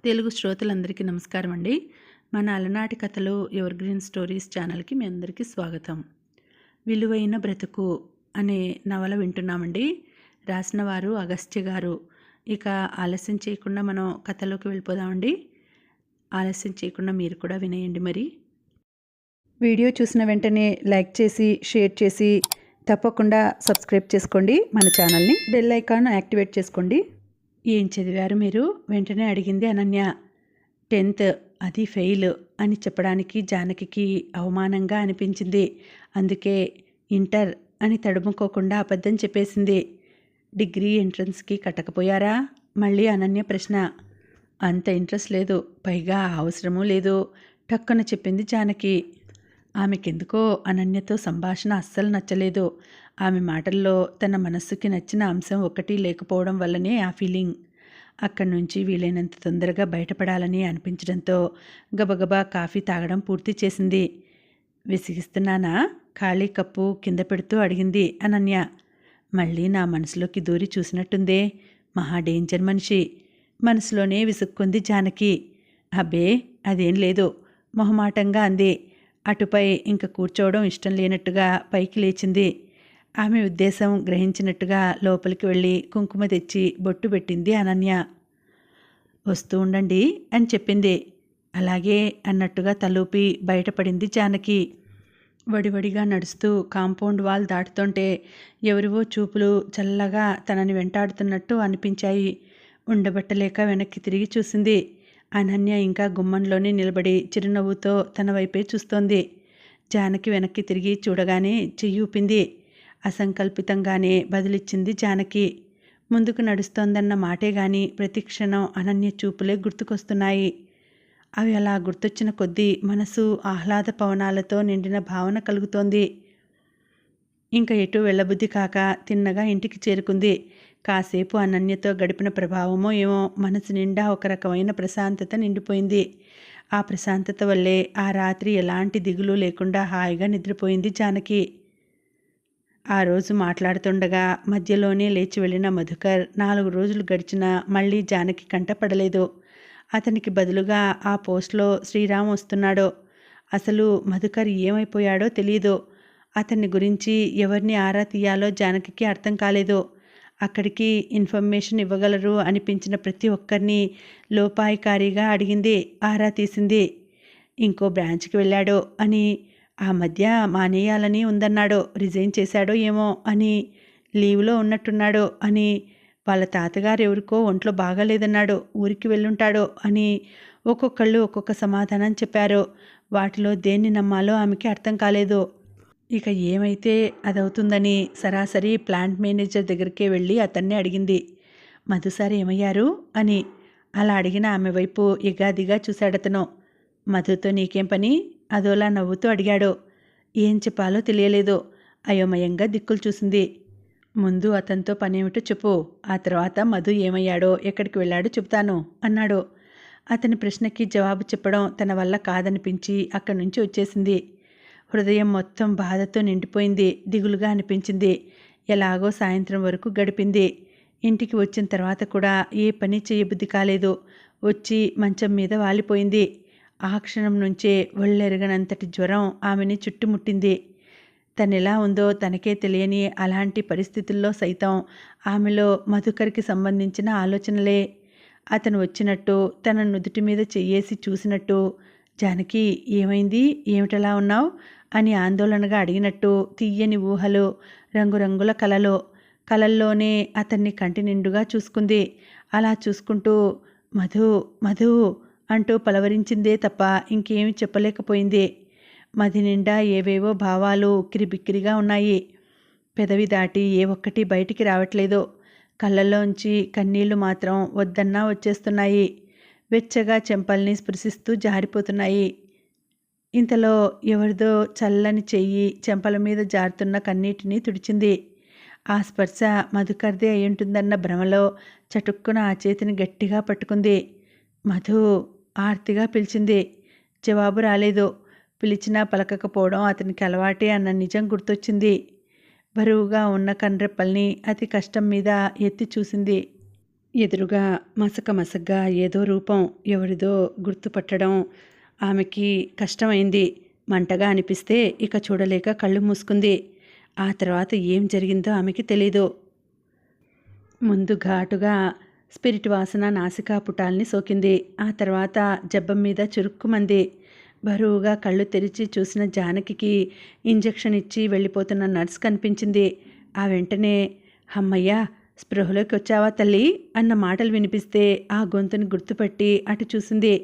తెలుగు శ్రోతలందరికీ నమస్కారం అండి. మన అలనాటి కథలు ఎవర్ గ్రీన్ స్టోరీస్ ఛానల్కి మీ అందరికీ స్వాగతం. విలువైన బ్రతుకు అనే నవల వింటున్నామండి. రాసిన వారు అగస్త్య గారు. ఇక ఆలస్యం చేయకుండా మనం కథలోకి వెళ్ళిపోదామండి. ఆలస్యం చేయకుండా మీరు కూడా వినేయండి. మరి వీడియో చూసిన వెంటనే లైక్ చేసి షేర్ చేసి తప్పకుండా సబ్స్క్రైబ్ చేసుకోండి. మన ఛానల్ని బెల్ ఐకాన్ యాక్టివేట్ చేసుకోండి. ఏం చదివారు మీరు? వెంటనే అడిగింది అనన్య. 10th, అది ఫెయిల్ అని చెప్పడానికి జానకికి అవమానంగా అనిపించింది. అందుకే ఇంటర్ అని తడుముకోకుండా అబద్ధం చెప్పేసింది. డిగ్రీ ఎంట్రన్స్కి కట్టకపోయారా? మళ్ళీ అనన్య ప్రశ్న. అంత ఇంట్రెస్ట్ లేదు, పైగా అవసరమూ లేదు టక్కున చెప్పింది జానకి. ఆమెకెందుకో అనన్యతో సంభాషణ అస్సలు నచ్చలేదు. ఆమె మాటల్లో తన మనస్సుకి నచ్చిన అంశం ఒకటి లేకపోవడం వల్లనే ఆ ఫీలింగ్. అక్కడి నుంచి వీలైనంత తొందరగా బయటపడాలని అనిపించడంతో గబగబా కాఫీ తాగడం పూర్తి చేసింది. విసిగిస్తున్నానా? ఖాళీ కప్పు కింద పెడుతూ అడిగింది అనన్య. మళ్ళీ నా మనసులోకి దూరి చూసినట్టుందే. మహా డేంజర్ మనిషి. మనసులోనే విసుక్కుంది జానకి. అబ్బే అదేం లేదు మొహమాటంగా అంది. అటుపై ఇంక కూర్చోవడం ఇష్టం లేనట్టుగా పైకి లేచింది. ఆమె ఉద్దేశం గ్రహించినట్టుగా లోపలికి వెళ్ళి కుంకుమ తెచ్చి బొట్టు పెట్టింది అనన్య. వస్తూ ఉండండి అని చెప్పింది. అలాగే అన్నట్టుగా తలూపి బయటపడింది జానకి. వడివడిగా నడుస్తూ కాంపౌండ్ వాల్ దాటుతుంటే ఎవరివో చూపులు చల్లగా తనని వెంటాడుతున్నట్టు అనిపించాయి. ఉండబట్టలేక వెనక్కి తిరిగి చూసింది. అనన్య ఇంకా గుమ్మంలోనే నిలబడి చిరునవ్వుతో తన వైపే చూస్తోంది. జానకి వెనక్కి తిరిగి చూడగానే చెయ్యి ఊపింది. అసంకల్పితంగానే బదులిచ్చింది జానకి. ముందుకు నడుస్తోందన్న మాటే గాని ప్రతిక్షణం అనన్య చూపులే గుర్తుకొస్తున్నాయి. అవి అలా గుర్తొచ్చిన కొద్దీ మనసు ఆహ్లాద పవనాలతో నిండిన భావన కలుగుతోంది. ఇంకా ఎటు వెళ్ళబుద్ధి కాక తిన్నగా ఇంటికి చేరుకుంది. కాసేపు అనన్యతో గడిపిన ప్రభావమో ఏమో మనసు నిండా ఒక రకమైన ప్రశాంతత నిండిపోయింది. ఆ ప్రశాంతత వల్లే ఆ రాత్రి ఎలాంటి దిగులు లేకుండా హాయిగా నిద్రపోయింది జానకి. ఆ రోజు మాట్లాడుతుండగా మధ్యలోనే లేచి వెళ్ళిన మధుకర్ 4 రోజులు గడిచినా మళ్ళీ జానకి కంటపడలేదు. అతనికి బదులుగా ఆ పోస్ట్లో శ్రీరామ్ వస్తున్నాడో. అసలు మధుకర్ ఏమైపోయాడో తెలీదు. అతన్ని గురించి ఎవరిని ఆరా తీయాలో జానకికి అర్థం కాలేదు. అక్కడికి ఇన్ఫర్మేషన్ ఇవ్వగలరు అనిపించిన ప్రతి ఒక్కరిని లోపాయికారిగా అడిగింది, ఆరా తీసింది. ఇంకో బ్రాంచ్కి వెళ్ళాడో అని, ఆ మధ్య మానేయాలని ఉందన్నాడో, రిజైన్ చేశాడో ఏమో అని, లీవ్లో ఉన్నట్టున్నాడో అని, వాళ్ళ తాతగారు ఎవరికో ఒంట్లో బాగాలేదన్నాడో, ఊరికి వెళ్ళుంటాడో అని ఒక్కొక్కళ్ళు ఒక్కొక్క సమాధానం చెప్పారు. వాటిలో దేన్ని నమ్మాలో ఆమెకి అర్థం కాలేదు. ఇక ఏమైతే అదవుతుందని సరాసరి ప్లాంట్ మేనేజర్ దగ్గరికే వెళ్ళి అతన్ని అడిగింది. మధుసారి ఏమయ్యారు అని. అలా అడిగిన ఆమె వైపు ఎగాదిగా చూశాడతను. మధుతో నీకేం పని? అదోలా నవ్వుతూ అడిగాడు. ఏం చెప్పాలో తెలియలేదు. అయోమయంగా దిక్కులు చూసింది. ముందు అతనితో పనేమిటో చెప్పు, ఆ తర్వాత మధు ఏమయ్యాడో ఎక్కడికి వెళ్ళాడో చెప్తాను అన్నాడు. అతని ప్రశ్నకి జవాబు చెప్పడం తన వల్ల కాదనిపించి అక్కడి నుంచి వచ్చేసింది. హృదయం మొత్తం బాధతో నిండిపోయింది. దిగులుగా అనిపించింది. ఎలాగో సాయంత్రం వరకు గడిపింది. ఇంటికి వచ్చిన తర్వాత కూడా ఏ పని చేయబుద్ధి కాలేదు. వచ్చి మంచం మీద వాలిపోయింది. ఆ క్షణం నుంచే ఒళ్ళెరగనంతటి జ్వరం ఆమెని చుట్టుముట్టింది. తనెలా ఉందో తనకే తెలియని అలాంటి పరిస్థితుల్లో సైతం ఆమెలో మధుకర్కి సంబంధించిన ఆలోచనలే. అతను వచ్చినట్టు, తన నుదుటి మీద చెయ్యేసి చూసినట్టు, జానకి ఏమైంది, ఏమిటలా ఉన్నావు అని ఆందోళనగా అడిగినట్టు తీయని ఊహలు, రంగురంగుల కలల్లోనే అతన్ని కంటి నిండుగా చూసుకుంది. అలా చూసుకుంటూ మధు మధు అంటూ పలవరించిందే తప్ప ఇంకేమీ చెప్పలేకపోయింది. మది నిండా ఏవేవో భావాలు ఉక్కిరిబిక్కిరిగా ఉన్నాయి. పెదవి దాటి ఏ ఒక్కటి బయటికి రావట్లేదు. కళ్ళల్లోంచి కన్నీళ్లు మాత్రం వద్దన్నా వచ్చేస్తున్నాయి. వెచ్చగా చెంపల్ని స్పృశిస్తూ జారిపోతున్నాయి. ఇంతలో ఎవరిదో చల్లని చెయ్యి చెంపల మీద జారుతున్న కన్నీటిని తుడిచింది. ఆ స్పర్శ మధుకర్దే అయ్యుంటుందన్న భ్రమలో చటుక్కున ఆ చేతిని గట్టిగా పట్టుకుంది. మధు ఆర్తిగా పిలిచింది. జవాబు రాలేదు. పిలిచినా పలకకపోవడం అతనికి అలవాటే అన్న నిజం గుర్తొచ్చింది. బరువుగా ఉన్న కన్రెప్పల్ని అతి కష్టం మీద ఎత్తి చూసింది. ఎదురుగా మసకగా ఏదో రూపం ఎవరిదో గుర్తుపట్టడం ఆమెకి కష్టమైంది. మంటగా అనిపిస్తే ఇక చూడలేక కళ్ళు మూసుకుంది. ఆ తర్వాత ఏం జరిగిందో ఆమెకి తెలీదు. ముందు ఘాటుగా స్పిరిట్ వాసన నాసికా పుటాల్ని సోకింది. ఆ తర్వాత జబ్బం మీద చురుక్కుమంది. బరువుగా కళ్ళు తెరిచి చూసిన జానకికి ఇంజెక్షన్ ఇచ్చి వెళ్ళిపోతున్న నర్స్ కనిపించింది. ఆ వెంటనే హమ్మయ్యా, స్పృహలోకి వచ్చావా తల్లి అన్న మాటలు వినిపిస్తే ఆ గొంతుని గుర్తుపట్టి అటు చూసింది.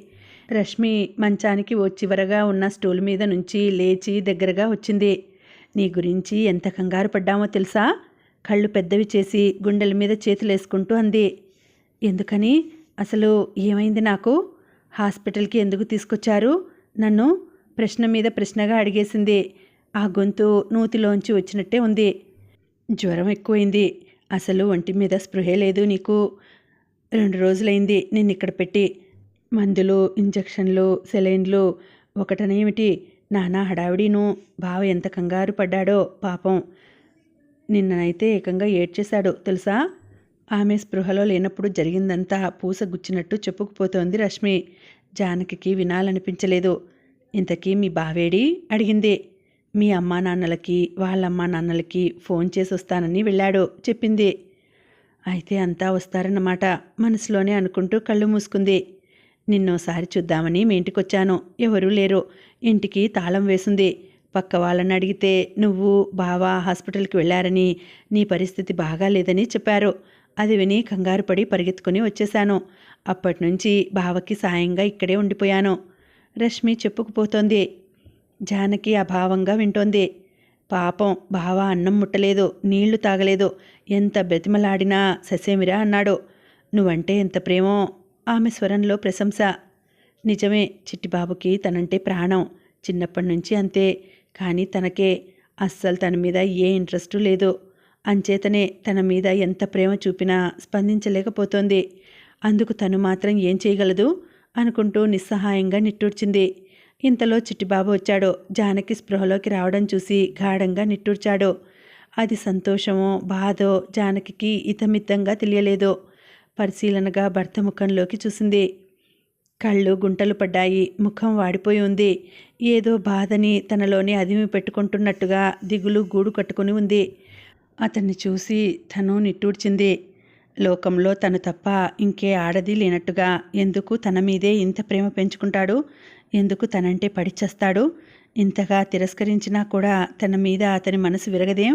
రష్మి మంచానికి ఓ చివరగా ఉన్న స్టూల్ మీద నుంచి లేచి దగ్గరగా వచ్చింది. నీ గురించి ఎంత కంగారు పడ్డామో తెలుసా? కళ్ళు పెద్దవి చేసి గుండెల మీద చేతులేసుకుంటూ అంది. ఎందుకని? అసలు ఏమైంది నాకు? హాస్పిటల్కి ఎందుకు తీసుకొచ్చారు నన్ను? ప్రశ్న మీద ప్రశ్నగా అడిగేసింది. ఆ గొంతు నూతిలోంచి వచ్చినట్టే ఉంది. జ్వరం ఎక్కువైంది. అసలు ఒంటి మీద స్పృహే లేదు నీకు. 2 రోజులైంది నిన్నిక్కడ పెట్టి. మందులు, ఇంజెక్షన్లు, సెలైన్లు ఒకటనేమిటి నానా హడావిడీను. బావ ఎంత కంగారు పడ్డాడో పాపం. నిన్ననైతే ఏకంగా ఏడ్చేశాడు తెలుసా? ఆమె స్పృహలో లేనప్పుడు జరిగిందంతా పూస గుచ్చినట్టు చెప్పుకుపోతోంది రష్మి. జానకికి వినాలనిపించలేదు. ఇంతకీ మీ బావేడి అడిగింది. మీ అమ్మా నాన్నలకి వాళ్ళమ్మా నాన్నలకి ఫోన్ చేసి వస్తానని వెళ్ళాడు చెప్పింది. అయితే అంతా వస్తారన్నమాట మనసులోనే అనుకుంటూ కళ్ళు మూసుకుంది. నిన్నోసారి చూద్దామని మీ ఇంటికొచ్చాను. ఎవరూ లేరు. ఇంటికి తాళం వేసింది. పక్క వాళ్ళని అడిగితే నువ్వు బావ హాస్పిటల్కి వెళ్ళారని, నీ పరిస్థితి బాగాలేదని చెప్పారు. అది విని కంగారు పడి పరిగెత్తుకుని వచ్చేశాను. అప్పటినుంచి బావకి సాయంగా ఇక్కడే ఉండిపోయాను. రష్మి చెప్పుకుపోతోంది. జానకి అభావంగా వింటోంది. పాపం బావ అన్నం ముట్టలేదు, నీళ్లు తాగలేదు. ఎంత బ్రతిమలాడినా ససేమిరా అన్నాడు. నువ్వంటే ఎంత ప్రేమో. ఆమె స్వరంలో ప్రశంస. నిజమే, చిట్టిబాబుకి తనంటే ప్రాణం. చిన్నప్పటి నుంచి అంతే. కానీ తనకే అస్సలు తన మీద ఏ ఇంట్రెస్టు లేదు. అంచేతనే తన మీద ఎంత ప్రేమ చూపినా స్పందించలేకపోతోంది. అందుకు తను మాత్రం ఏం చేయగలదు అనుకుంటూ నిస్సహాయంగా నిట్టూర్చింది. ఇంతలో చిట్టిబాబు వచ్చాడు. జానకి స్పృహలోకి రావడం చూసి గాఢంగా నిట్టూర్చాడు. అది సంతోషమో బాధో జానకికి ఇతమిత్తంగా తెలియలేదు. పరిశీలనగా భర్త ముఖంలోకి చూసింది. కళ్ళు గుంటలు పడ్డాయి. ముఖం వాడిపోయి ఉంది. ఏదో బాధని తనలోనే అదిమి పెట్టుకుంటున్నట్టుగా దిగులు గూడు కట్టుకుని ఉంది. అతన్ని చూసి తను నిట్టూర్చింది. లోకంలో తను తప్ప ఇంకే ఆడది లేనట్టుగా ఎందుకు తన మీదే ఇంత ప్రేమ పెంచుకుంటాడు? ఎందుకు తనంటే పడిచేస్తాడు? ఇంతగా తిరస్కరించినా కూడా తన మీద అతని మనసు విరగదేం?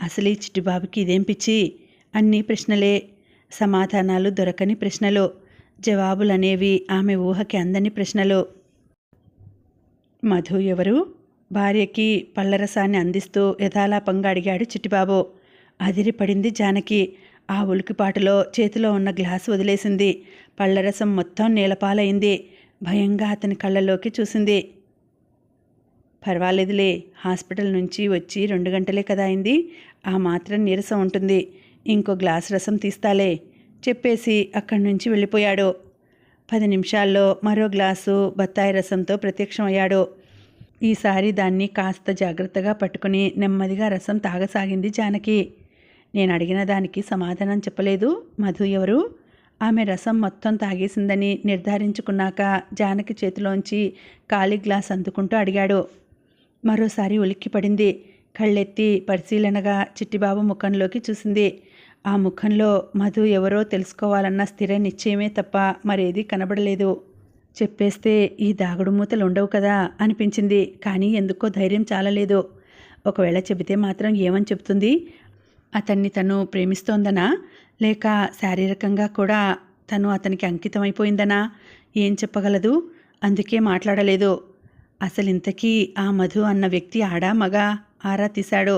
అసలు ఈ చిట్టిబాబుకి ఇదేం పిచ్చి? అన్నీ ప్రశ్నలే, సమాధానాలు దొరకని ప్రశ్నలు, జవాబులనేవి ఆమె ఊహకి అందని ప్రశ్నలు. మధు ఎవరు? భార్యకి పళ్ళరసాన్ని అందిస్తూ యథాలాపంగా అడిగాడు చిట్టిబాబు. అదిరిపడింది జానకి. ఆ ఉలికిపాటులో చేతిలో ఉన్న గ్లాసు వదిలేసింది. పళ్ళరసం మొత్తం నేలపాలైంది. భయంగా అతని కళ్ళలోకి చూసింది. పర్వాలేదులే, హాస్పిటల్ నుంచి వచ్చి 2 గంటలే కదా అయింది. ఆ మాత్రం నీరసం ఉంటుంది. ఇంకో గ్లాసు రసం తీస్తాలే చెప్పేసి అక్కడి నుంచి వెళ్ళిపోయాడు. 10 నిమిషాల్లో మరో గ్లాసు బత్తాయి రసంతో ప్రత్యక్షమయ్యాడు. ఈసారి దాన్ని కాస్త జాగ్రత్తగా పట్టుకుని నెమ్మదిగా రసం తాగసాగింది జానకి. నేను అడిగిన దానికి సమాధానం చెప్పలేదు. మధు ఎవరు? ఆమె రసం మొత్తం తాగేసిందని నిర్ధారించుకున్నాక జానకి చేతిలోంచి ఖాళీ గ్లాస్ అందుకుంటూ అడిగాడు. మరోసారి ఉలిక్కిపడింది. కళ్ళెత్తి పరిశీలనగా చిట్టిబాబు ముఖంలోకి చూసింది. ఆ ముఖంలో మధు ఎవరో తెలుసుకోవాలన్న స్థిర నిశ్చయమే తప్ప మరేదీ కనబడలేదు. చెప్పేస్తే ఈ దాగుడు మూతలు ఉండవు కదా అనిపించింది. కానీ ఎందుకో ధైర్యం చాలలేదు. ఒకవేళ చెబితే మాత్రం ఏమని చెప్తుంది? అతన్ని తను ప్రేమిస్తోందనా? లేక శారీరకంగా కూడా తను అతనికి అంకితమైపోయిందనా? ఏం చెప్పగలదు? అందుకే మాట్లాడలేదు. అసలు ఇంతకీ ఆ మధు అన్న వ్యక్తి ఆడా మగా ఆరా తీశాడు.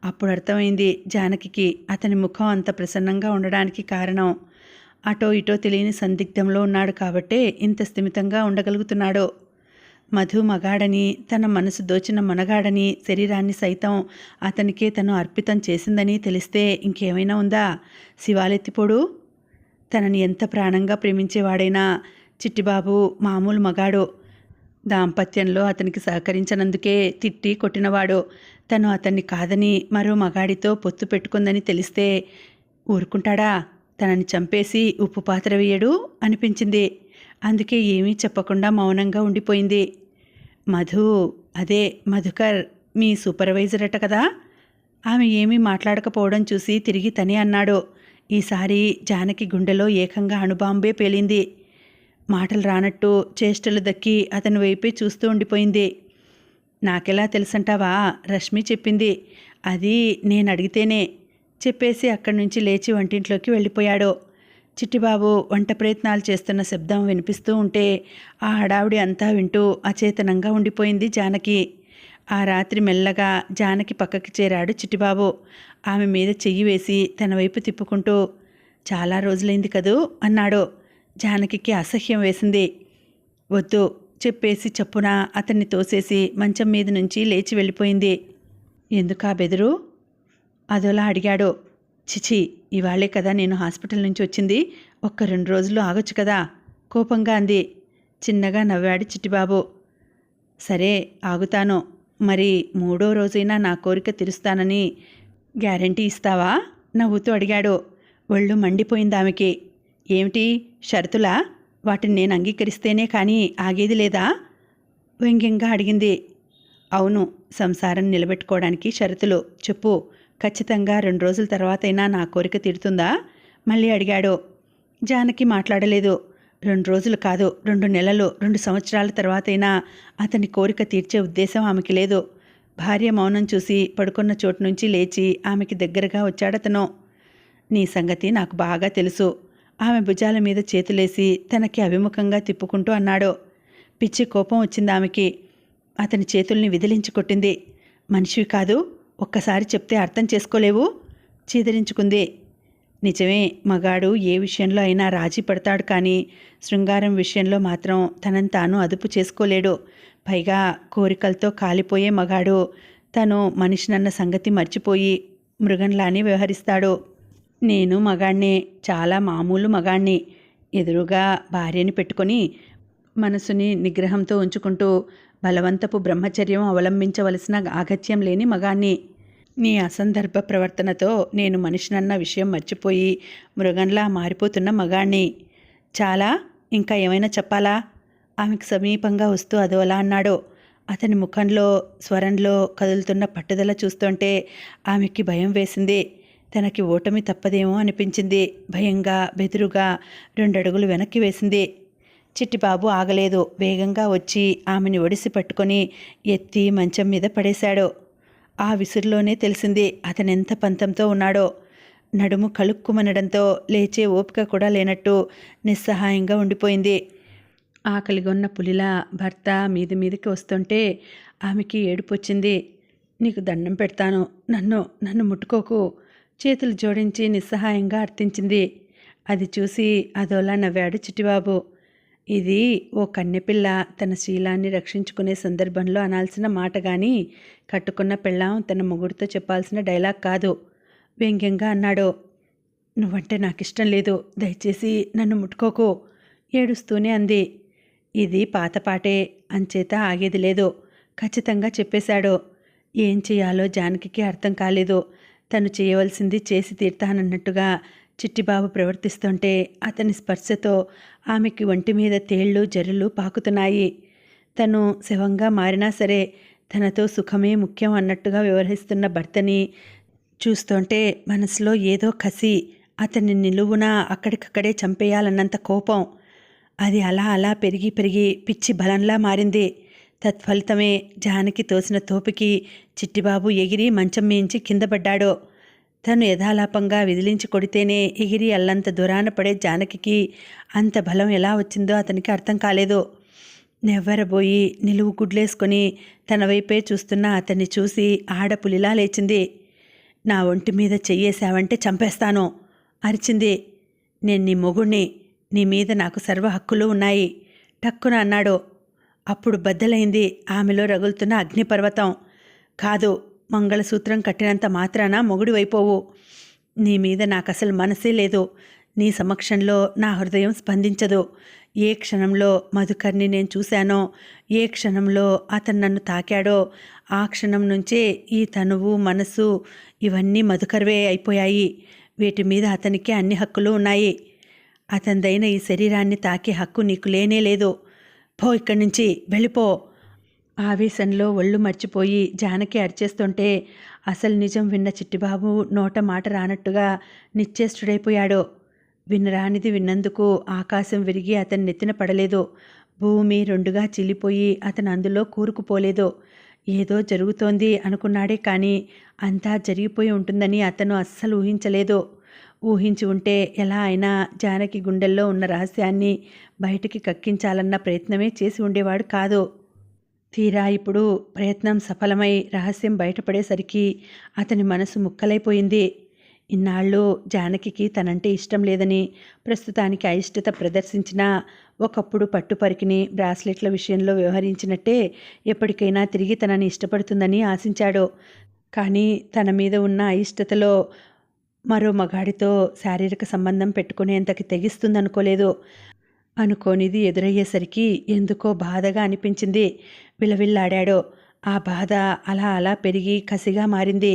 అప్పుడు అర్థమైంది జానకికి అతని ముఖం అంత ప్రసన్నంగా ఉండడానికి కారణం. అటో ఇటో తెలియని సందిగ్ధంలో ఉన్నాడు కాబట్టే ఇంత స్థిమితంగా ఉండగలుగుతున్నాడు. మధు మగాడని, తన మనసు దోచిన మనగాడని, శరీరాన్ని సైతం అతనికే తను అర్పితం చేసిందని తెలిస్తే ఇంకేమైనా ఉందా? శివాలెత్తిపోడు. తనని ఎంత ప్రాణంగా ప్రేమించేవాడైనా చిట్టిబాబు మామూలు మగాడు. దాంపత్యంలో అతనికి సహకరించనందుకే తిట్టి కొట్టినవాడు. తను అతన్ని కాదని మరో మగాడితో పొత్తు పెట్టుకుందని తెలిస్తే ఊరుకుంటాడా? తనని చంపేసి ఉప్పు పాత్ర వేయడు అనిపించింది. అందుకే ఏమీ చెప్పకుండా మౌనంగా ఉండిపోయింది. మధు, అదే మధుకర్ మీ సూపర్వైజర్ అట కదా. ఆమె ఏమీ మాట్లాడకపోవడం చూసి తిరిగి తనే అన్నాడు. ఈసారి జానకి గుండెలో ఏకంగా అణుబాంబే పేలింది. మాటలు రానట్టు చేష్టలు దక్కి అతని వైపే చూస్తూ ఉండిపోయింది. నాకెలా తెలుసంటావా? రష్మి చెప్పింది. అది నేను అడిగితేనే చెప్పేసి అక్కడి నుంచి లేచి వంటింట్లోకి వెళ్ళిపోయాడు. చిట్టిబాబు వంట ప్రయత్నాలు చేస్తున్న శబ్దం వినిపిస్తూ ఉంటే ఆ హడావుడి అంతా వింటూ అచేతనంగా ఉండిపోయింది జానకి. ఆ రాత్రి మెల్లగా జానకి పక్కకి చేరాడు చిట్టిబాబు. ఆమె మీద చెయ్యి వేసి తన వైపు తిప్పుకుంటూ, చాలా రోజులైంది కదూ అన్నాడు. జానకికి అసహ్యం వేసింది. వద్దు చెప్పేసి చప్పున అతన్ని తోసేసి మంచం మీద నుంచి లేచి వెళ్ళిపోయింది. ఎందుకా బెదురు? అదోలా అడిగాడు. చిచి, ఇవాళే కదా నేను హాస్పిటల్ నుంచి వచ్చింది, ఒక్క 2 రోజులు ఆగొచ్చు కదా కోపంగా అంది. చిన్నగా నవ్వాడు చిట్టిబాబు. సరే ఆగుతాను, మరి 3వ రోజైనా నా కోరిక తీరుస్తానని గ్యారంటీ ఇస్తావా? నవ్వుతూ అడిగాడు. ఒళ్ళు మండిపోయింది ఆమెకి. ఏమిటి షరతులా? వాటిని నేను అంగీకరిస్తేనే కానీ ఆగేది లేదా? వ్యంగ్యంగా అడిగింది. అవును, సంసారం నిలబెట్టుకోవడానికి షరతులు చెప్పు. ఖచ్చితంగా 2 రోజుల తర్వాతైనా నా కోరిక తీరుతుందా? మళ్ళీ అడిగాడు. జానకి మాట్లాడలేదు. 2 రోజులు కాదు, 2 నెలలు, 2 సంవత్సరాల తర్వాతైనా అతని కోరిక తీర్చే ఉద్దేశం ఆమెకి లేదు. భార్య మౌనం చూసి పడుకున్న చోటు నుంచి లేచి ఆమెకి దగ్గరగా వచ్చాడతను. నీ సంగతి నాకు బాగా తెలుసు. ఆమె భుజాల మీద చేతులేసి తనకి అభిముఖంగా తిప్పుకుంటూ అన్నాడు. పిచ్చి కోపం వచ్చింది ఆమెకి. అతని చేతుల్ని విదిలించి కొట్టింది. మనిషివి కాదు, ఒక్కసారి చెప్తే అర్థం చేసుకోలేవు చీదరించుకుంది. నిజమే, మగాడు ఏ విషయంలో అయినా రాజీ పడతాడు, కానీ శృంగారం విషయంలో మాత్రం తనని తాను అదుపు చేసుకోలేడు. పైగా కోరికలతో కాలిపోయే మగాడు తను మనిషినన్న సంగతి మర్చిపోయి మృగంలానే వ్యవహరిస్తాడు. నేను మగాణ్ణే, చాలా మామూలు మగాణ్ణి. ఎదురుగా భార్యని పెట్టుకొని మనసుని నిగ్రహంతో ఉంచుకుంటూ బలవంతపు బ్రహ్మచర్యం అవలంబించవలసిన ఆగత్యం లేని మగాణ్ణి. నీ అసందర్భ ప్రవర్తనతో నేను మనిషినన్న విషయం మర్చిపోయి మృగంలా మారిపోతున్న మగాణ్ణి. చాలా, ఇంకా ఏమైనా చెప్పాలా? ఆమెకు సమీపంగా వస్తూ అదోలా అన్నాడు. అతని ముఖంలో, స్వరంలో కదులుతున్న పట్టుదల చూస్తుంటే ఆమెకి భయం వేసింది. తనకి ఓటమి తప్పదేమో అనిపించింది. భయంగా, బెదురుగా 2 అడుగులు వెనక్కి వేసింది. చిట్టిబాబు ఆగలేదు. వేగంగా వచ్చి ఆమెని ఒడిసి పట్టుకొని ఎత్తి మంచం మీద పడేశాడు. ఆ విసురులోనే తెలిసింది అతనెంత పంతంతో ఉన్నాడో. నడుము కలుక్కుమనడంతో లేచే ఓపిక కూడా లేనట్టు నిస్సహాయంగా ఉండిపోయింది. ఆకలిగొన్న పులిలా భర్త మీదికి వస్తుంటే ఆమెకి ఏడుపొచ్చింది. నీకు దండం పెడతాను, నన్ను ముట్టుకోకు, చేతులు జోడించి నిస్సహాయంగా అర్థించింది. అది చూసి అదోలా నవ్వాడు చిట్టిబాబు. ఇది ఓ కన్నెపిల్ల తన శీలాన్ని రక్షించుకునే సందర్భంలో అనాల్సిన మాట గాని, కట్టుకున్న పెళ్ళాం తన మొగుడితో చెప్పాల్సిన డైలాగ్ కాదు వ్యంగ్యంగా అన్నాడు. నువ్వంటే నాకిష్టం లేదు, దయచేసి నన్ను ముట్టుకోకు ఏడుస్తూనే అంది. ఇది పాతపాటే, అంచేత ఆగేది లేదు ఖచ్చితంగా చెప్పేశాడు. ఏం చేయాలో జానకికి అర్థం కాలేదు. తను చేయవలసింది చేసి తీర్తానన్నట్టుగా చిట్టిబాబు ప్రవర్తిస్తుంటే అతని స్పర్శతో ఆమెకి ఒంటి మీద తేళ్ళు జర్రులు పాకుతున్నాయి. తను శవంగా మారినా సరే తనతో సుఖమే ముఖ్యం అన్నట్టుగా వ్యవహరిస్తున్న భర్తని చూస్తుంటే మనసులో ఏదో కసి, అతన్ని నిలువునా అక్కడికక్కడే చంపేయాలన్నంత కోపం. అది అలా అలా పెరిగి పెరిగి పిచ్చి బలంలా మారింది. తత్ఫలితమే జానకి తోసిన తోపికి చిట్టిబాబు ఎగిరి మంచం మీంచి కింద పడ్డాడు. తను యథాలాపంగా విదిలించి కొడితేనే ఎగిరి అల్లంత దూరాన పడే జానకికి అంత బలం ఎలా వచ్చిందో అతనికి అర్థం కాలేదు. నెవ్వరబోయి నిలువు గుడ్లేసుకొని తన వైపే చూస్తున్న అతన్ని చూసి ఆడపులిలా లేచింది. నా ఒంటి మీద చెయ్యేశావంటే చంపేస్తాను అరిచింది. నేను నీ మొగుణ్ణి, నీ మీద నాకు సర్వ హక్కులు ఉన్నాయి టక్కున అన్నాడు. అప్పుడు బద్దలైంది ఆమెలో రగులుతున్న అగ్నిపర్వతం. కాదు, మంగళసూత్రం కట్టినంత మాత్రాన మొగుడివైపోవు. నీ మీద నాకసలు మనసే లేదు. నీ సమక్షంలో నా హృదయం స్పందించదు. ఏ క్షణంలో మధుకర్ని నేను చూశానో, ఏ క్షణంలో అతను నన్ను తాకాడో, ఆ క్షణం నుంచే ఈ తనువు, మనసు ఇవన్నీ మధుకర్వే అయిపోయాయి. వీటి మీద అతనికి అన్ని హక్కులు ఉన్నాయి. అతనిదైన ఈ శరీరాన్ని తాకే హక్కు నీకు లేనే లేదు. పో ఇక్కడి నుంచి, వెళ్ళిపో. ఆవేశంలో ఒళ్ళు మర్చిపోయి జానకి అరిచేస్తుంటే అసలు నిజం విన్న చిట్టిబాబు నోట మాట రానట్టుగా నిశ్చేష్టుడైపోయాడు. వినరానిది విన్నందుకు ఆకాశం విరిగి అతని నెత్తిన పడలేదు. భూమి రెండుగా చీలిపోయి అతను అందులో కూరుకుపోలేదు. ఏదో జరుగుతోంది అనుకున్నాడే కానీ అంతా జరిగిపోయి ఉంటుందని అతను అస్సలు ఊహించలేదు. ఊహించి ఉంటే ఎలా అయినా జానకి గుండెల్లో ఉన్న రహస్యాన్ని బయటికి కక్కించాలన్న ప్రయత్నమే చేసి ఉండేవాడు కాదు. తీరా ఇప్పుడు ప్రయత్నం సఫలమై రహస్యం బయటపడేసరికి అతని మనసు ముక్కలైపోయింది. ఇన్నాళ్ళు జానకికి తనంటే ఇష్టం లేదని, ప్రస్తుతానికి అయిష్టత ప్రదర్శించినా ఒకప్పుడు పట్టుపరికిని బ్రాస్లెట్ల విషయంలో వ్యవహరించినట్టే ఎప్పటికైనా తిరిగి తనని ఇష్టపడుతుందని ఆశించాడు. కానీ తన మీద ఉన్న అయిష్టతలో మరో మగాడితో శారీరక సంబంధం పెట్టుకునేంతకి తెగిస్తుందనుకోలేదు. అనుకోనిది ఎదురయ్యేసరికి ఎందుకో బాధగా అనిపించింది. విలవిల్లాడాడు. ఆ బాధ అలా అలా పెరిగి కసిగా మారింది.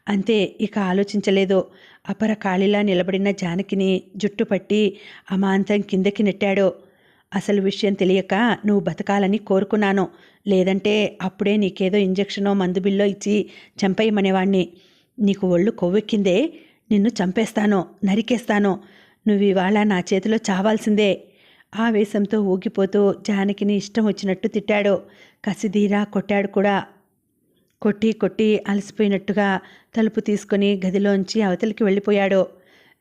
అంతే, ఇక ఆలోచించలేదు. అపర కాళిలా నిలబడిన జానకిని జుట్టుపట్టి అమాంతం కిందకి నెట్టాడు. అసలు విషయం తెలియక నువ్వు బతకాలని కోరుకున్నాను. లేదంటే అప్పుడే నీకేదో ఇంజెక్షనో మందు బిల్లో ఇచ్చి చంపేయమనేవాణ్ణి. నీకు ఒళ్ళు కొవ్వెక్కిందే. నిన్ను చంపేస్తాను, నరికేస్తాను. నువ్వు ఇవాళ నా చేతిలో చావాల్సిందే. ఆవేశంతో ఊగిపోతూ జానకిని ఇష్టం వచ్చినట్టు తిట్టాడు. కసిదీరా కొట్టాడు కూడా. కొట్టి కొట్టి అలసిపోయినట్టుగా తలుపు తీసుకుని గదిలోంచి అవతలికి వెళ్ళిపోయాడు.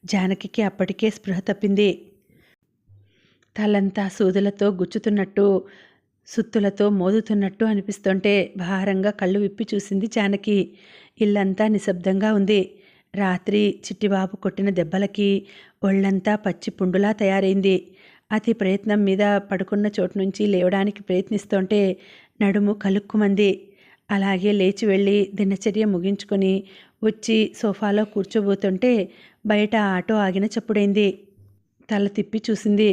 జానకికి అప్పటికే స్పృహ తప్పింది. తలంతా సూదులతో గుచ్చుతున్నట్టు, సుత్తులతో మోదుతున్నట్టు అనిపిస్తుంటే భారంగా కళ్ళు విప్పి చూసింది జానకి. ఇల్లంతా నిశ్శబ్దంగా ఉంది. రాత్రి చిట్టిబాబు కొట్టిన దెబ్బలకి ఒళ్ళంతా పచ్చి పుండులా తయారైంది. అతి ప్రయత్నం మీద పడుకున్న చోటు నుంచి లేవడానికి ప్రయత్నిస్తుంటే నడుము కలుక్కుమంది. అలాగే లేచి వెళ్ళి దినచర్య ముగించుకొని వచ్చి సోఫాలో కూర్చోబోతుంటే బయట ఆటో ఆగిన చప్పుడైంది. తల తిప్పి చూసింది.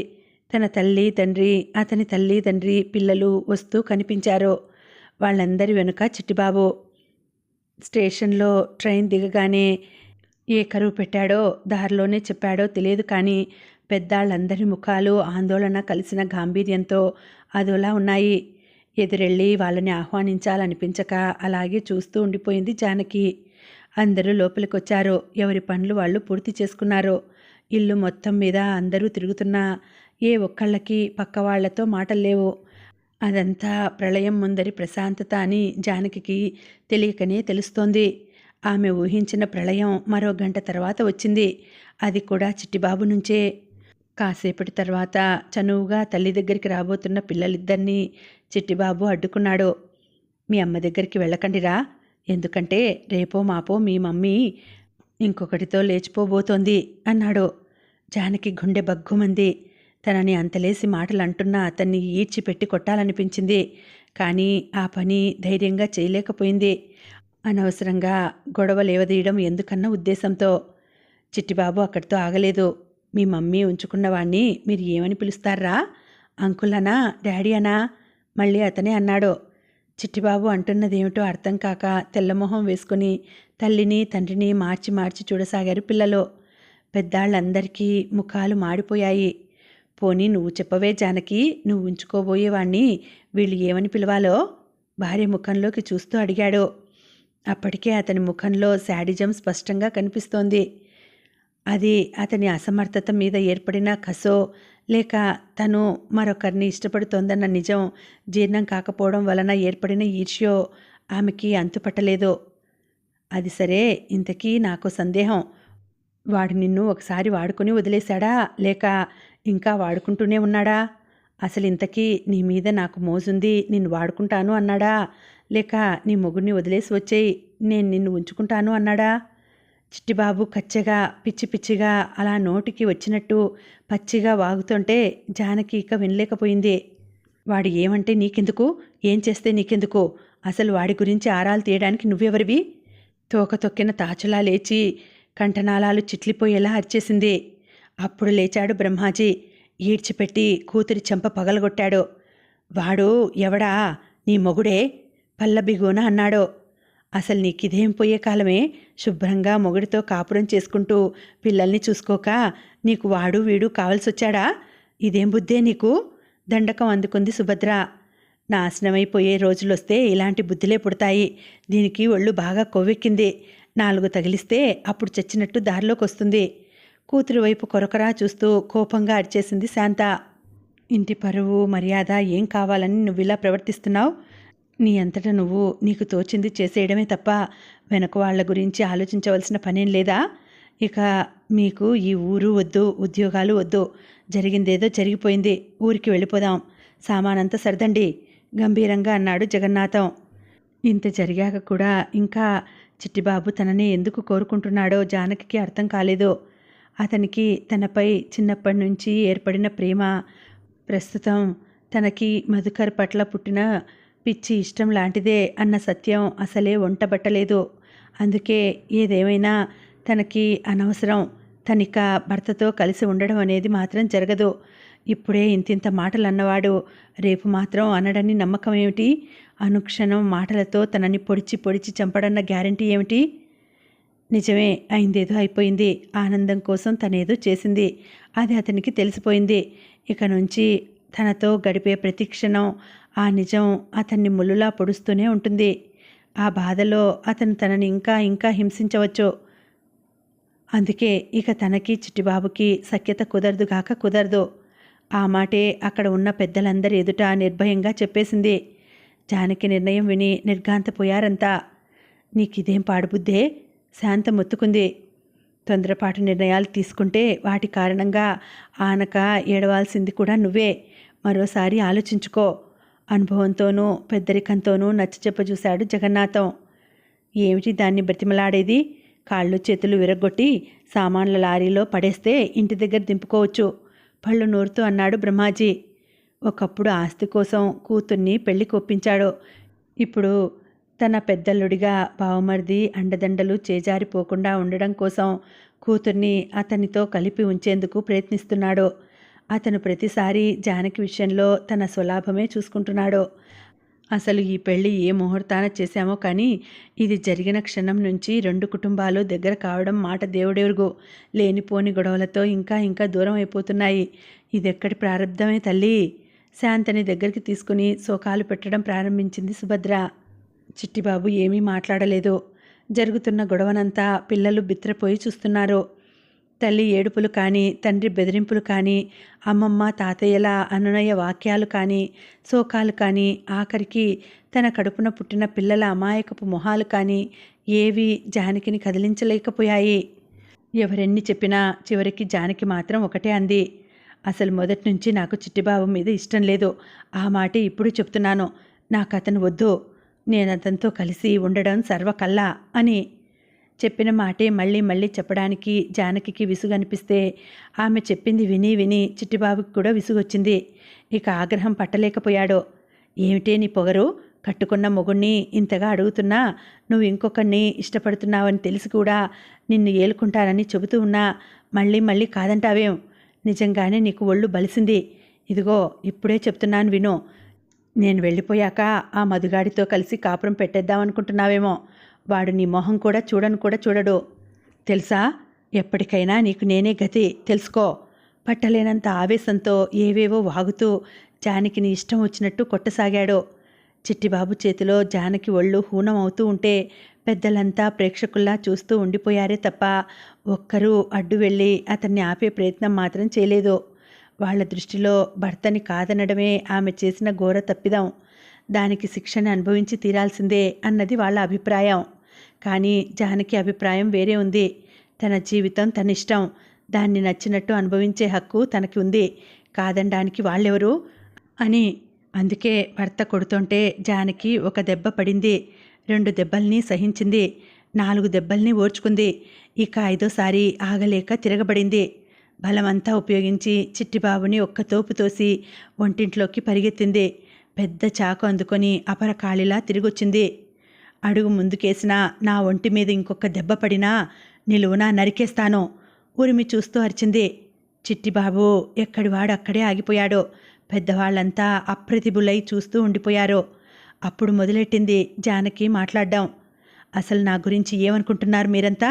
తన తల్లి తండ్రి, అతని తల్లి తండ్రి, పిల్లలు వస్తూ కనిపించారు. వాళ్ళందరి వెనుక చిట్టిబాబు. స్టేషన్లో ట్రైన్ దిగగానే ఏ కరువు పెట్టాడో దారిలోనే చెప్పాడో తెలియదు కానీ పెద్దాళ్ళందరి ముఖాలు ఆందోళన కలిసిన గాంభీర్యంతో అదోలా ఉన్నాయి. ఎదురెళ్ళి వాళ్ళని ఆహ్వానించాలనిపించక అలాగే చూస్తూ ఉండిపోయింది జానకి. అందరూ లోపలికొచ్చారు. ఎవరి పనులు వాళ్ళు పూర్తి చేసుకున్నారు. ఇల్లు మొత్తం మీద అందరూ తిరుగుతున్నా ఏ ఒక్కళ్ళకి పక్క వాళ్లతో మాటల్లేవు. అదంతా ప్రళయం ముందరి ప్రశాంతత అని జానకికి తెలియకనే తెలుస్తోంది. ఆమె ఊహించిన ప్రళయం మరో గంట తర్వాత వచ్చింది. అది కూడా చిట్టిబాబు నుంచే. కాసేపటి తర్వాత చనువుగా తల్లి దగ్గరికి రాబోతున్న పిల్లలిద్దరినీ చిట్టిబాబు అడ్డుకున్నాడు. మీ అమ్మ దగ్గరికి వెళ్ళకండిరా. ఎందుకంటే రేపో మాపో మీ మమ్మీ ఇంకొకటితో లేచిపోబోతోంది అన్నాడు. జానకి గుండె బగ్గుమంది. తనని అంతలేసి మాటలు అంటున్న అతన్ని ఈడ్చిపెట్టి కొట్టాలనిపించింది. కానీ ఆ పని ధైర్యంగా చేయలేకపోయింది. అనవసరంగా గొడవ లేవదీయడం ఎందుకన్న ఉద్దేశంతో. చిట్టిబాబు అక్కడితో ఆగలేదు. మీ మమ్మీ ఉంచుకున్నవాణ్ణి మీరు ఏమని పిలుస్తారా? అంకుల్ అనా, డాడీ అనా? మళ్ళీ అతనే అన్నాడు. చిట్టిబాబు అంటున్నదేమిటో అర్థం కాక తెల్లమొహం వేసుకుని తల్లిని తండ్రిని మార్చి మార్చి చూడసాగారు పిల్లలు. పెద్దాళ్ళందరికీ ముఖాలు మాడిపోయాయి. పోనీ నువ్వు చెప్పవే జానకి, నువ్వు ఉంచుకోబోయేవాణ్ణి వీళ్ళు ఏమని పిలవాలో? భార్య ముఖంలోకి చూస్తూ అడిగాడు. అప్పటికే అతని ముఖంలో శాడిజం స్పష్టంగా కనిపిస్తోంది. అది అతని అసమర్థత మీద ఏర్పడిన కసో లేక తను మరొకరిని ఇష్టపడుతోందన్న నిజం జీర్ణం కాకపోవడం వలన ఏర్పడిన ఈర్ష్యో ఆమెకి అంతుపట్టలేదు. అది సరే, ఇంతకీ నాకు సందేహం. వాడు నిన్ను ఒకసారి వాడుకొని వదిలేశాడా లేక ఇంకా వాడుకుంటూనే ఉన్నాడా? అసలు ఇంతకీ నీ మీద నాకు మోజుంది, నిన్ను వాడుకుంటాను అన్నాడా? లేక నీ మొగుడిని వదిలేసి వచ్చేయి, నేను నిన్ను ఉంచుకుంటాను అన్నాడా? చిట్టిబాబు కచ్చగా పిచ్చి పిచ్చిగా అలా నోటికి వచ్చినట్టు పచ్చిగా వాగుతుంటే జానకి ఇక వినలేకపోయింది. వాడు ఏమంటే నీకెందుకు, ఏం చేస్తే నీకెందుకు? అసలు వాడి గురించి ఆరాలు తీయడానికి నువ్వెవరివి? తోక తొక్కిన తాచులా లేచి కంఠనాళాలు చిట్లిపోయేలా అరిచేసింది. అప్పుడు లేచాడు బ్రహ్మాజీ. ఈడ్చిపెట్టి కూతురి చెంప పగలగొట్టాడు. వాడు ఎవడా? నీ మొగుడే పల్లబిగోన అన్నాడు. అసలు నీకిదేం పోయే కాలమే? శుభ్రంగా మొగుడితో కాపురం చేసుకుంటూ పిల్లల్ని చూసుకోక నీకు వాడు వీడు కావలసొచ్చాడా? ఇదేం బుద్ధే నీకు? దండకం అందుకుంది సుభద్ర. నాశనమైపోయే రోజులొస్తే ఇలాంటి బుద్ధిలే పుడతాయి. దీనికి ఒళ్ళు బాగా కొవ్వెక్కింది. 4 తగిలిస్తే అప్పుడు చచ్చినట్టు దారిలోకొస్తుంది. కూతురు వైపు కొరకొరా చూస్తూ కోపంగా అరిచేసింది శాంత. ఇంటి పరువు మర్యాద ఏం కావాలని నువ్విలా ప్రవర్తిస్తున్నావు? నీ అంతటా నువ్వు నీకు తోచింది చేసేయడమే తప్ప వెనక వాళ్ళ గురించి ఆలోచించవలసిన పనేం లేదా? ఇక మీకు ఈ ఊరు వద్దు, ఉద్యోగాలు వద్దు. జరిగిందేదో జరిగిపోయింది. ఊరికి వెళ్ళిపోదాం. సామానంతా సర్దండి గంభీరంగా అన్నాడు జగన్నాథం. ఇంత జరిగాక కూడా ఇంకా చిట్టిబాబు తనని ఎందుకు కోరుకుంటున్నాడో జానకికి అర్థం కాలేదు. అతనికి తనపై చిన్నప్పటి నుంచి ఏర్పడిన ప్రేమ ప్రస్తుతం తనకి మధుకర్ పట్ల పుట్టిన పిచ్చి ఇష్టం లాంటిదే అన్న సత్యం అసలే వంటబట్టలేదు. అందుకే ఏదేమైనా తనకి అనవసరం. తనిక భర్తతో కలిసి ఉండడం అనేది మాత్రం జరగదు. ఇప్పుడే ఇంతింత మాటలు అన్నవాడు రేపు మాత్రం అనడని నమ్మకం ఏమిటి? అనుక్షణం మాటలతో తనని పొడిచి పొడిచి చంపడన్న గ్యారంటీ ఏమిటి? నిజమే, అయిందేదో అయిపోయింది. ఆనందం కోసం తనేదో చేసింది. అది అతనికి తెలిసిపోయింది. ఇక నుంచి తనతో గడిపే ప్రతి క్షణం ఆ నిజం అతన్ని ముళ్ళులా పొడుస్తూనే ఉంటుంది. ఆ బాధలో అతను తనని ఇంకా ఇంకా హింసించవచ్చు. అందుకే ఇక తనకి చిట్టిబాబుకి సఖ్యత కుదరదుగాక కుదరదు. ఆ మాటే అక్కడ ఉన్న పెద్దలందరి ఎదుట నిర్భయంగా చెప్పేసింది. జానకి నిర్ణయం విని నిర్ఘాంతపోయారంతా. నీకిదేం పాడుబుద్దే? శాంత మొత్తుకుంది. తొందరపాటు నిర్ణయాలు తీసుకుంటే వాటి కారణంగా ఆనక ఏడవాల్సింది కూడా నువ్వే. మరోసారి ఆలోచించుకో. అనుభవంతోనూ పెద్దరికంతోనూ నచ్చచెప్పజూశాడు జగన్నాథం. ఏమిటి దాన్ని బ్రతిమలాడేది? కాళ్ళు చేతులు విరగ్గొట్టి సామాన్ల లారీలో పడేస్తే ఇంటి దగ్గర దింపుకోవచ్చు. పళ్ళు నూరుతూ అన్నాడు బ్రహ్మాజీ. ఒకప్పుడు ఆస్తి కోసం కూతుర్ని పెళ్లికి ఒప్పించాడు. ఇప్పుడు తన పెద్దల్లుడిగా బావమరిది అండదండలు చేజారిపోకుండా ఉండడం కోసం కూతుర్ని అతనితో కలిపి ఉంచేందుకు ప్రయత్నిస్తున్నాడు. అతను ప్రతిసారి జానకి విషయంలో తన స్వలాభమే చూసుకుంటున్నాడు. అసలు ఈ పెళ్లి ఏ ముహూర్తాన చేశామో కానీ ఇది జరిగిన క్షణం నుంచి 2 కుటుంబాలు దగ్గర కావడం మాట దేవుడెరుగు. లేనిపోని గొడవలతో ఇంకా ఇంకా దూరం అయిపోతున్నాయి. ఇదెక్కడి ప్రారంధమే తల్లి? శాంతని దగ్గరికి తీసుకుని శోకాలు పెట్టడం ప్రారంభించింది సుభద్ర. చిట్టిబాబు ఏమీ మాట్లాడలేదు. జరుగుతున్న గొడవనంతా పిల్లలు బిత్రపోయి చూస్తున్నారు. తల్లి ఏడుపులు కానీ, తండ్రి బెదిరింపులు కానీ, అమ్మమ్మ తాతయ్యల అనునయ వాక్యాలు కానీ, శోకాలు కానీ, ఆఖరికి తన కడుపున పుట్టిన పిల్లల అమాయకపు మొహాలు కానీ ఏవీ జానకిని కదిలించలేకపోయాయి. ఎవరెన్ని చెప్పినా చివరికి జానకి మాత్రం ఒకటే అంది. అసలు మొదటి నుంచి నాకు చిట్టిబాబు మీద ఇష్టం లేదు. ఆ మాటే ఇప్పుడు చెప్తున్నాను. నాకు అతను వద్దు. నేను అతనితో కలిసి ఉండడం సర్వకల్లా అని. చెప్పిన మాటే మళ్ళీ మళ్ళీ చెప్పడానికి జానకికి విసుగనిపిస్తే ఆమె చెప్పింది విని విని చిట్టిబాబుకి కూడా విసుగొచ్చింది. ఇక ఆగ్రహం పట్టలేకపోయాడు. ఏమిటే నీ పొగరు? కట్టుకున్న మొగుణ్ణి ఇంతగా అడుగుతున్నా, నువ్వు ఇంకొకరిని ఇష్టపడుతున్నావని తెలిసి కూడా నిన్ను ఏలుకుంటానని చెబుతూ ఉన్నా మళ్ళీ మళ్ళీ కాదంటావేం? నిజంగానే నీకు ఒళ్ళు బలిసింది. ఇదిగో ఇప్పుడే చెప్తున్నాను విను. నేను వెళ్ళిపోయాక ఆ మధుగాడితో కలిసి కాపురం పెట్టేద్దామనుకుంటున్నావేమో. వాడు నీ మొహం కూడా చూడడు. తెలుసా? ఎప్పటికైనా నీకు నేనే గతి తెలుసుకో. పట్టలేనంత ఆవేశంతో ఏవేవో వాగుతూ జానకిని ఇష్టం వచ్చినట్టు కొట్టసాగాడు. చిట్టిబాబు చేతిలో జానకి ఒళ్ళు హూనం అవుతూ ఉంటే పెద్దలంతా ప్రేక్షకుల్లా చూస్తూ ఉండిపోయారే తప్ప ఒక్కరూ అడ్డు వెళ్ళి అతన్ని ఆపే ప్రయత్నం మాత్రం చేయలేదు. వాళ్ల దృష్టిలో భర్తని కాదనడమే ఆమె చేసిన ఘోర తప్పిదం. దానికి శిక్షణ అనుభవించి తీరాల్సిందే అన్నది వాళ్ళ అభిప్రాయం. కానీ జానకి అభిప్రాయం వేరే ఉంది. తన జీవితం తన ఇష్టం. దాన్ని నచ్చినట్టు అనుభవించే హక్కు తనకి ఉంది. కాదనడానికి వాళ్ళెవరు అని. అందుకే భర్త కొడుతుంటే జానకి ఒక దెబ్బ పడింది. 2 దెబ్బల్ని సహించింది. 4 దెబ్బల్ని ఓర్చుకుంది. ఇక 5వసారి ఆగలేక తిరగబడింది. బలమంతా ఉపయోగించి చిట్టిబాబుని ఒక్క తోపు తోసి వంటింట్లోకి పరిగెత్తింది. పెద్ద చాకు అందుకొని అపరకాళిలా తిరిగొచ్చింది. అడుగు ముందుకేసినా నా ఒంటి మీద ఇంకొక దెబ్బ పడినా నిలువునా నరికేస్తాను. ఉరిమి చూస్తూ అరిచింది. చిట్టిబాబు ఎక్కడివాడు అక్కడే ఆగిపోయాడు. పెద్దవాళ్లంతా అప్రతిభులై చూస్తూ ఉండిపోయారు. అప్పుడు మొదలెట్టింది జానకి మాట్లాడ్డాం. అసలు నా గురించి ఏమనుకుంటున్నారు మీరంతా?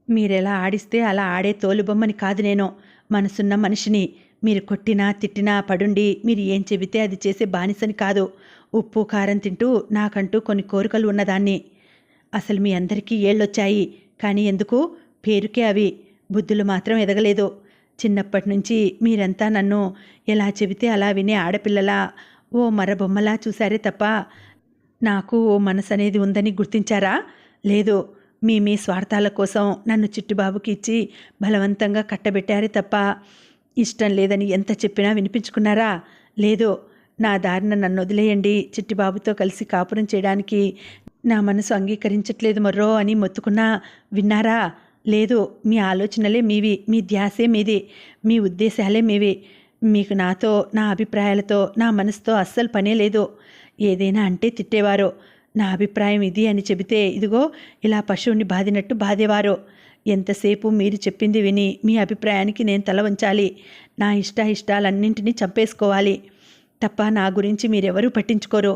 మీరెలా ఆడిస్తే అలా ఆడే తోలుబొమ్మని కాదు నేను. మనసున్న మనిషిని. మీరు కొట్టినా తిట్టినా పడుండి మీరు ఏం చెబితే అది చేసే బానిసని కాదు. ఉప్పు కారం తింటూ నాకంటూ కొన్ని కోరికలు ఉన్నదాన్ని. అసలు మీ అందరికీ ఏళ్ళొచ్చాయి. కానీ ఎందుకు? పేరుకే అవి. బుద్ధులు మాత్రం ఎదగలేదు. చిన్నప్పటి నుంచి మీరంతా నన్ను ఎలా చెబితే అలా వినే ఆడపిల్లలా, ఓ మరబొమ్మలా చూశారే తప్ప నాకు ఓ మనసనేది ఉందని గుర్తించారా? లేదు. మీ స్వార్థాల కోసం నన్ను చిట్టిబాబుకి ఇచ్చి బలవంతంగా కట్టబెట్టారే తప్ప ఇష్టం లేదని ఎంత చెప్పినా వినిపించుకున్నారా? లేదు. నా దారిన నన్ను వదిలేయండి, చిట్టిబాబుతో కలిసి కాపురం చేయడానికి నా మనసు అంగీకరించట్లేదు మొర్రో అని మొత్తుకున్నా విన్నారా? లేదు. మీ ఆలోచనలే మీవి, మీ ధ్యాసే మీది, మీ ఉద్దేశాలే మీవి. మీకు నాతో, నా అభిప్రాయాలతో, నా మనసుతో అస్సలు పనే లేదు. ఏదైనా అంటే తిట్టేవారు. నా అభిప్రాయం ఇది అని చెబితే ఇదిగో ఇలా పశువుని బాదినట్టు బాధేవారు. ఎంతసేపు మీరు చెప్పింది విని మీ అభిప్రాయానికి నేను తల వంచాలి. నా ఇష్టాలన్నింటినీ చంపేసుకోవాలి తప్ప నా గురించి మీరెవరూ పట్టించుకోరు.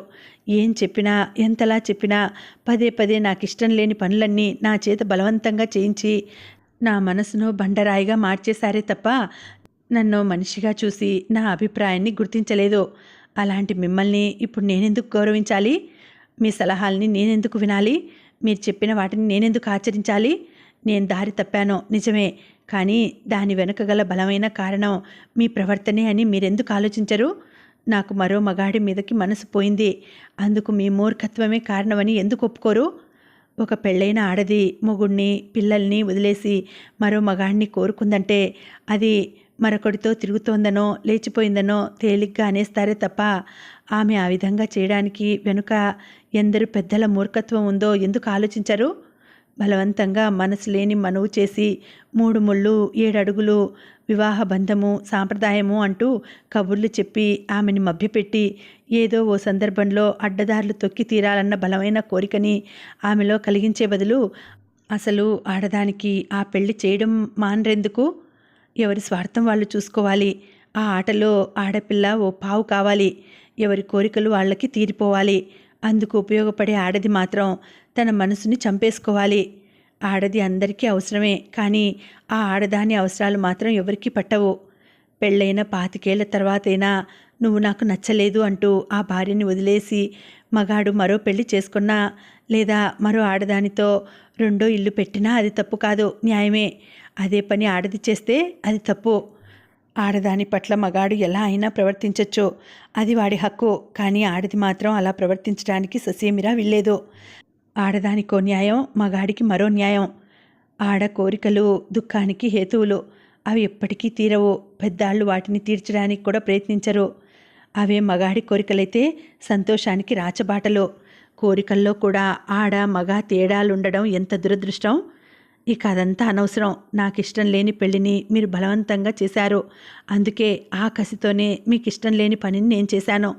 ఏం చెప్పినా, ఎంతలా చెప్పినా పదే పదే నాకు ఇష్టం లేని పనులన్నీ నా చేత బలవంతంగా చేయించి నా మనసును బండరాయిగా మార్చేశారే తప్ప నన్ను మనిషిగా చూసి నా అభిప్రాయాన్ని గుర్తించలేదు. అలాంటి మిమ్మల్ని ఇప్పుడు నేనెందుకు గౌరవించాలి? మీ సలహాల్ని నేనెందుకు వినాలి? మీరు చెప్పిన వాటిని నేనెందుకు ఆచరించాలి? నేను దారి తప్పాను నిజమే, కానీ దాని వెనుక గల బలమైన కారణం మీ ప్రవర్తనే అని మీరెందుకు ఆలోచించరు? నాకు మరో మగాడి మీదకి మనసు పోయింది, అందుకు మీ మూర్ఖత్వమే కారణమని ఎందుకు ఒప్పుకోరు? ఒక పెళ్ళైన ఆడది మొగుణ్ణి పిల్లల్ని వదిలేసి మరో మగాడిని కోరుకుందంటే అది మరొకడితో తిరుగుతోందనో లేచిపోయిందనో తేలిగ్గా అనేస్తారే తప్ప ఆమె ఆ విధంగా చేయడానికి వెనుక ఎందరు పెద్దల మూర్ఖత్వం ఉందో ఎందుకు ఆలోచించరు? బలవంతంగా మనసు లేని మనువు చేసి 3 ముళ్ళు 7 అడుగులు వివాహ బంధము సాంప్రదాయము అంటూ కబుర్లు చెప్పి ఆమెని మభ్యపెట్టి ఏదో ఓ సందర్భంలో అడ్డదారులు తొక్కి తీరాలన్న బలమైన కోరికని ఆమెలో కలిగించే బదులు అసలు ఆడదానికి ఆ పెళ్లి చేయడం మానరెందుకు? ఎవరి స్వార్థం వాళ్ళు చూసుకోవాలి. ఆ ఆటలో ఆడపిల్ల ఓ పావు కావాలి. ఎవరి కోరికలు వాళ్ళకి తీరిపోవాలి. అందుకు ఉపయోగపడే ఆడది మాత్రం తన మనసుని చంపేసుకోవాలి. ఆడది అందరికీ అవసరమే, కానీ ఆ ఆడదాని అవసరాలు మాత్రం ఎవరికీ పట్టవు. పెళ్ళైన 25 ఏళ్ల తర్వాతైనా నువ్వు నాకు నచ్చలేదు అంటూ ఆ భార్యని వదిలేసి మగాడు మరో పెళ్లి చేసుకున్నా లేదా మరో ఆడదానితో రెండో ఇల్లు పెట్టినా అది తప్పు కాదు, న్యాయమే. అదే పని ఆడది చేస్తే అది తప్పు. ఆడదాని పట్ల మగాడు ఎలా అయినా ప్రవర్తించవచ్చు, అది వాడి హక్కు. కానీ ఆడది మాత్రం అలా ప్రవర్తించడానికి ససేమిరా వీల్లేదు. ఆడదానికో న్యాయం, మగాడికి మరో న్యాయం. ఆడ కోరికలు దుఃఖానికి హేతువులు. అవి ఎప్పటికీ తీరవు. పెద్దాళ్ళు వాటిని తీర్చడానికి కూడా ప్రయత్నించరు. అవే మగాడి కోరికలైతే సంతోషానికి రాచబాటలు. కోరికల్లో కూడా ఆడ మగ తేడాలుండడం ఎంత దురదృష్టం. ఇక అదంతా అనవసరం. నాకిష్టం లేని పెళ్లిని మీరు బలవంతంగా చేశారు. అందుకే ఆ కసితోనే మీకు ఇష్టం లేని పనిని నేను చేశాను.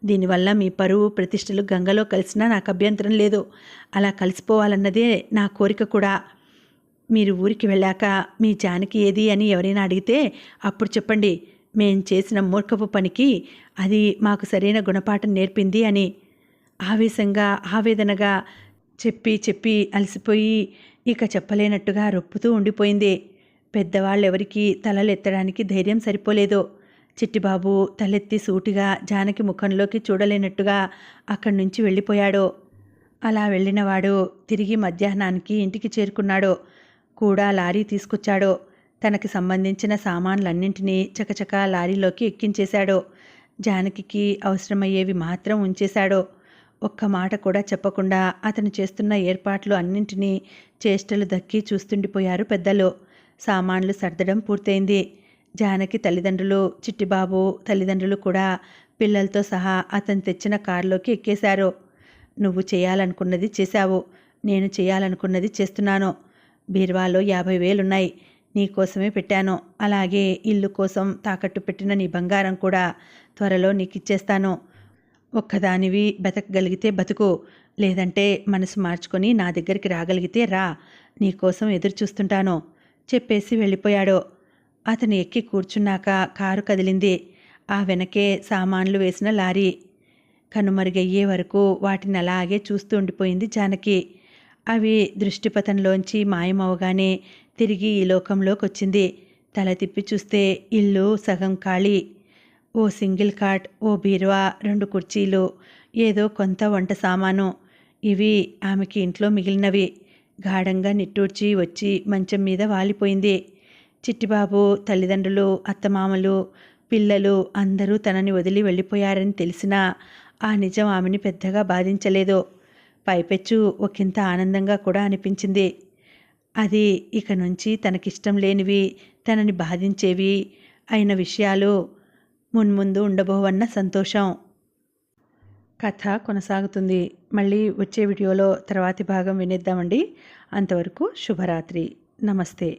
దీనివల్ల మీ పరువు ప్రతిష్టలు గంగలో కలిసినా నాకు అభ్యంతరం లేదు. అలా కలిసిపోవాలన్నదే నా కోరిక కూడా. మీరు ఊరికి వెళ్ళాక మీ జానకి ఏది అని ఎవరైనా అడిగితే అప్పుడు చెప్పండి, మేం చేసిన మూర్ఖపు పనికి అది మాకు సరైన గుణపాఠం నేర్పింది అని. ఆవేశంగా ఆవేదనగా చెప్పి అలసిపోయి ఇక చెప్పలేనట్టుగా రొప్పుతూ ఉండిపోయింది. పెద్దవాళ్ళెవరికీ తలలెత్తడానికి ధైర్యం సరిపోలేదు. చిట్టిబాబు తలెత్తి సూటిగా జానకి ముఖంలోకి చూడలేనట్టుగా అక్కడి నుంచి వెళ్ళిపోయాడు. అలా వెళ్ళినవాడు తిరిగి మధ్యాహ్నానికి ఇంటికి చేరుకున్నాడు. కూడా లారీ తీసుకొచ్చాడు. తనకి సంబంధించిన సామాన్లన్నింటినీ చకచకా లారీలోకి ఎక్కించేశాడు. జానకికి అవసరమయ్యేవి మాత్రం ఉంచేశాడు. ఒక్క మాట కూడా చెప్పకుండా అతను చేస్తున్న ఏర్పాట్లు అన్నింటినీ చేష్టలు దక్కి చూస్తుండిపోయారు పెద్దలు. సామాన్లు సర్దడం పూర్తయింది. జానకి తల్లిదండ్రులు, చిట్టిబాబు తల్లిదండ్రులు కూడా పిల్లలతో సహా అతను తెచ్చిన కారులోకి ఎక్కేశారు. నువ్వు చేయాలనుకున్నది చేశావు, నేను చేయాలనుకున్నది చేస్తున్నాను. బీరువాలో 50,000 ఉన్నాయి, నీకోసమే పెట్టాను. అలాగే ఇల్లు కోసం తాకట్టు పెట్టిన నీ బంగారం కూడా త్వరలో నీకిచ్చేస్తాను. ఒక్కదానివి బతకగలిగితే బతుకు, లేదంటే మనసు మార్చుకొని నా దగ్గరికి రాగలిగితే రా, నీకోసం ఎదురు చూస్తుంటాను చెప్పేసి వెళ్ళిపోయాడు. అతను ఎక్కి కూర్చున్నాక కారు కదిలింది. ఆ వెనకే సామాన్లు వేసిన లారీ. కనుమరుగయ్యే వరకు వాటిని అలాగే చూస్తూ ఉండిపోయింది జానకి. అవి దృష్టిపథంలోంచి మాయమవగానే తిరిగి ఈ లోకంలోకి వచ్చింది. తల తిప్పి చూస్తే ఇల్లు సగం ఖాళీ. ఓ సింగిల్ కాట్, ఓ బీరువా, 2 కుర్చీలు, ఏదో కొంత వంట సామాను. ఇవి ఆమెకి ఇంట్లో మిగిలినవి. గాఢంగా నిట్టూర్చి వచ్చి మంచం మీద వాలిపోయింది. చిట్టిబాబు, తల్లిదండ్రులు, అత్తమామలు, పిల్లలు అందరూ తనని వదిలి వెళ్ళిపోయారని తెలిసినా ఆ నిజం ఆమెని పెద్దగా బాధించలేదు. పైపెచ్చు ఒకంత ఆనందంగా కూడా అనిపించింది. అది ఇక నుంచి తనకిష్టం లేనివి, తనని బాధించేవి అయిన విషయాలు మున్ముందు ఉండబోవన్న సంతోషం. కథ కొనసాగుతుంది. మళ్ళీ వచ్చే వీడియోలో తర్వాతి భాగం వినేద్దామండి. అంతవరకు శుభరాత్రి. నమస్తే.